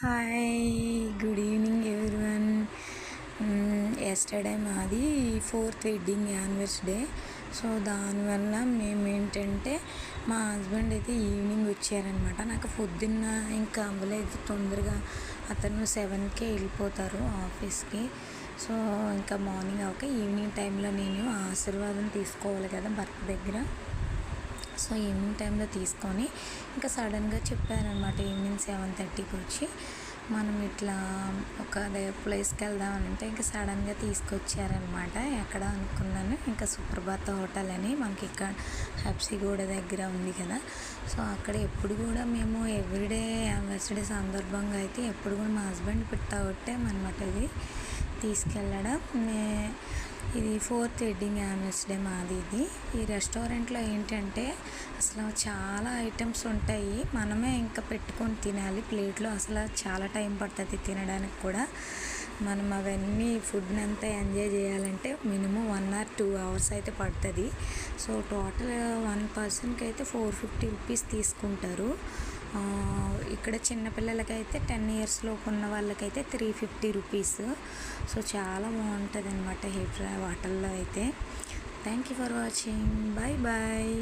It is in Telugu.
Hi, good evening everyone. Yesterday మాది 4th వెడ్డింగ్ యానివర్సరీ. సో దానివల్ల మేము ఏంటంటే మా హస్బెండ్ అయితే ఈవినింగ్ వచ్చారనమాట. నాకు పొద్దున్న ఇంకా అవ్వలేదు, తొందరగా అతను 7కే వెళ్ళిపోతారు ఆఫీస్కి. సో ఇంకా మార్నింగ్ అవ్వక ఈవినింగ్ టైంలో నేను ఆశీర్వాదం తీసుకోవాలి కదా భర్త దగ్గర. సో ఈవినింగ్ టైంలో తీసుకొని ఇంకా సడన్గా చెప్పారనమాట. ఈవినింగ్ 7:30కి వచ్చి మనం ఇట్లా ఒక ప్లేస్కి వెళ్దామని అంటే ఇంకా సడన్గా తీసుకొచ్చారనమాట. ఎక్కడ అనుకున్నాను, ఇంకా సుప్రభాత హోటల్ అని మనకి ఇక్కడ హబ్సిగూడ దగ్గర ఉంది కదా. సో అక్కడ ఎప్పుడు కూడా మేము ఎవ్రీడే యానివర్సరీ సందర్భంగా అయితే ఎప్పుడు కూడా మా హస్బెండ్ పెట్టామన్నమాట ఇది తీసుకెళ్ళడం. ఇది 4th వెడ్డింగ్ యానివర్సరీ మాది. ఈ రెస్టారెంట్లో ఏంటంటే అసలు చాలా ఐటమ్స్ ఉంటాయి, మనమే ఇంకా పెట్టుకొని తినాలి ప్లేట్లో. అసలు చాలా టైం పడుతుంది తినడానికి కూడా. మనం అవన్నీ ఫుడ్ని అంతా ఎంజాయ్ చేయాలంటే మినిమం 1 or 2 hours అయితే పడుతుంది. సో టోటల్ 1 personకి అయితే 450 రూపీస్ తీసుకుంటారు. ఇక్కడ చిన్నపిల్లలకైతే 10 years లోపు ఉన్న వాళ్ళకైతే 350 రూపీస్. సో చాలా బాగుంటుంది అనమాట హోటల్లో అయితే. Thank you for watching. Bye bye.